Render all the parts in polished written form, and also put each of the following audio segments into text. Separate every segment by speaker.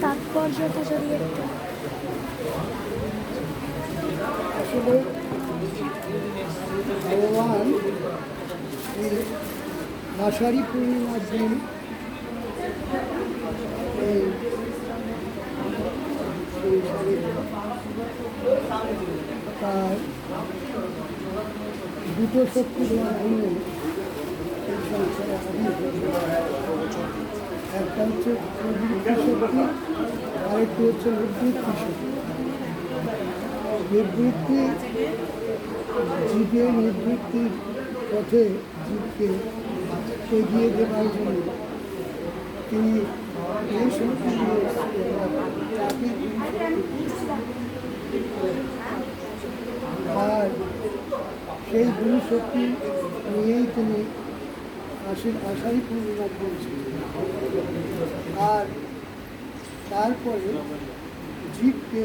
Speaker 1: তাৎপর্যটা যদি একটু
Speaker 2: আসলে ভগবান আষাঢ়ী পূর্ণিমার দিন এই সংসারে তার দুটো শক্তির মাধ্যমে এই সংসারে একটা হচ্ছে প্রবৃত্তি শক্তি আরেকটি হচ্ছে নিবৃত্তি শক্তি। নিবৃত্তি জীবের নিবৃত্তির পথে জীবকে এগিয়ে দেওয়ার জন্য তিনি এই শক্তি আর সেই গুরু শক্তি নিয়েই তিনি আষাঢ়ী পূর্ণিমা করেছিলেন। আর তারপরে জীবকে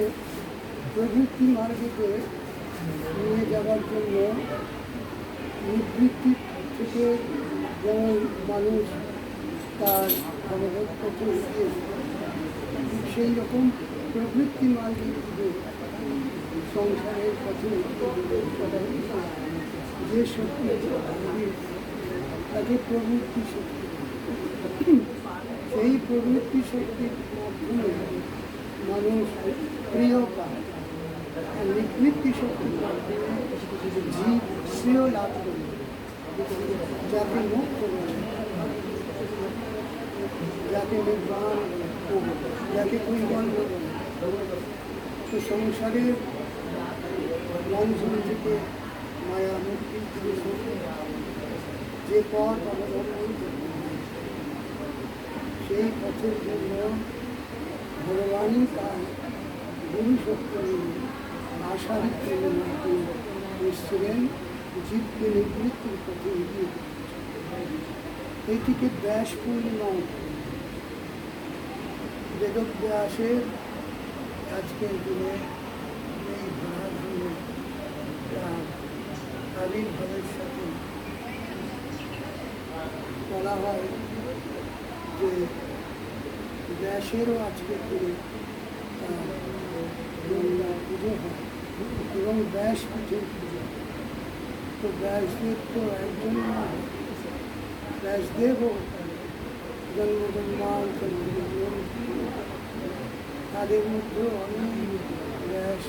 Speaker 2: প্রবৃত্তি মার্গেতে নিয়ে যাওয়ার জন্য নিবৃত্তি থেকে যেমন মানুষ তার ভগবত পথে এগিয়ে সেই রকম প্রবৃত্তি মার্গে সংসারের পথে যে শক্তি তাকে প্রবৃত্তি শক্তি। সেই প্রবৃত্তি শক্তির মাধ্যমে মানুষ প্রিয় পায়, আর নিবৃত্তি শক্তির মাধ্যমে জীব শ্রেয় লাভ করে, যাকে মুক্ত বলে, যাকে নির্বাণ, যাকে কৈবল্য বলে। তো সংসারের বন্ধন থেকে মায়া মুক্তি যে পথ অবলম্বন করতে সেই পথের জন্য ভগবানই তার গুরু শক্তি আষাঢ়ী পূর্ণিমাকে এসেছিলেন জীবকে নিবৃত্তির পথে এগিয়ে। এইটিকে ব্যাস পূর্ণিমা, বেদব্যাসের আজকের দিনে এই ধরাধুলো আবির্ভাবের সাথে বলা হয় যে ব্যাসেরও আজকের দিনে পুজো হয় এবং ব্যাস পুজোর পুজো। তো ব্যাসদেব তো একজন নয়, ব্যাসদেবও জন্মজন্মান্তর তাদের মধ্যে অনেক ব্যাস,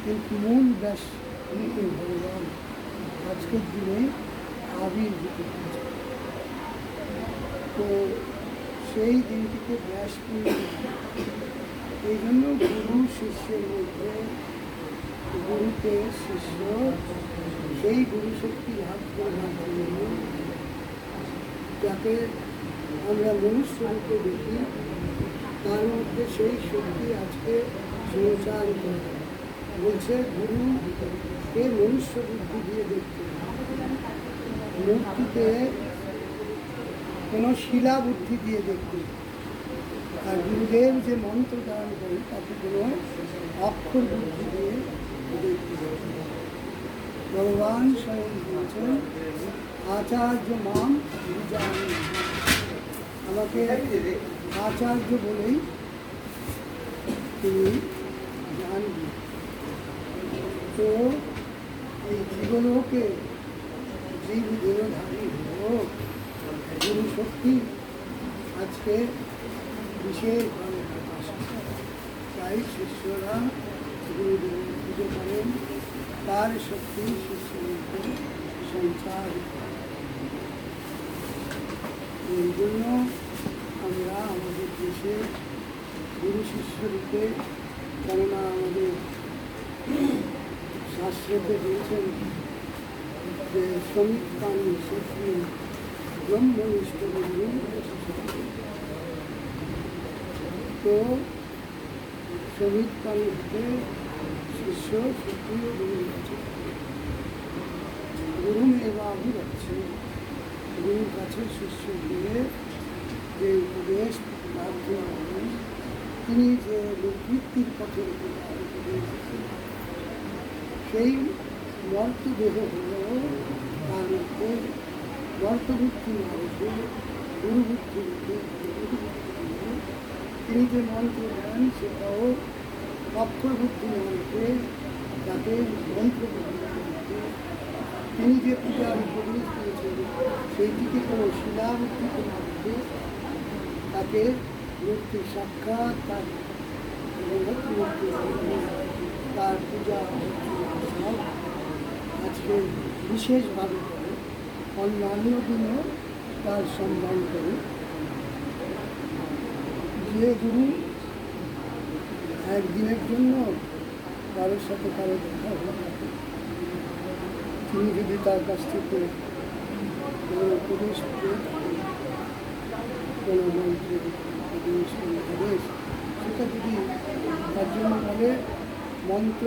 Speaker 2: কিন্তু মূল ব্যাস ভগবান আজকের দিনে আবির্ভূত হয়েছে। তো সেই দিনটিকে ব্যাস পূর্ণিমা। এই জন্য গুরু শিষ্যের মধ্যে গুরুকে শিষ্য সেই গুরু শক্তি লাভ করার জন্য, যাকে আমরা মনুষ্য রূপে দেখি, তার মধ্যে সেই শক্তি আজকে সঞ্চার করে। বলছে গুরুকে মনুষ্য বুদ্ধি দিয়ে দেখতে, মূর্তিতে কোনো শিলা বুদ্ধি দিয়ে দেখতে, আর গুরুদেব যে মন্ত্র দান করে তাকে কোনো অক্ষর বুদ্ধি দিয়ে দেখতে। ভগবান স্বয়ং বলছেন আচার্য মাম জানি, আমাকে আচার্য বলেই তিনি জানবেন। তো এই জীবনকে জীব দেহধারী হোক গুরু শক্তি আজকে বিশেষভাবে প্রকাশ করে। তাই শিষ্যরা গুরুদেবের পুজো করেন, তার শক্তি শিষ্যের সঞ্চার। এই জন্য আমরা আমাদের দেশে গুরু শিষ্য রূপে, কেননা আমাদের শাস্ত্রতে বলছেন যে শ্রমিক প্রাণী শক্তি ব্রহ্মনিষ্ঠ গুরু। তো শ্রমিক প্রাণী হতে শিষ্য শক্তি গুরু হচ্ছে, গুরু এবাবু হচ্ছে গুরুর কাছে শিষ্য দিয়ে যে উপদেশ লাভ করেন, তিনি যে নিবৃত্তির পথে উপদেশ, সেই মর্তদেহ হল তার মধ্যে মর্তবুদ্ধি না রেখে গুরুবুদ্ধি রেখে তিনি যে মন্ত্র দেন সেটাও অক্ষরবুদ্ধি মন্ত্রে, তাকে মন্ত্রবুদ্ধি মন্ত্রে। তিনি যে পূজার উপদেশ দিয়েছেন সেইটিকে কোনো শিলাবৃত্তিতে মধ্যে তাকে মূর্তি সাক্ষাৎ তার মূর্তি তার পূজা সব আজকে বিশেষভাবে করে, অন্যান্য দিনেও তার সম্মান করে। যে গুরু একদিনের জন্য কারোর সাথে কারো দেখা হয়ে থাকে, তিনি যদি তার কাছ থেকে কোনো উপদেশ পেয়ে থাকেন, কোনো মন্ত্রের উপদেশ, কোনো আদেশ, সেটা যদি তার জন্য বলে মন্ত্র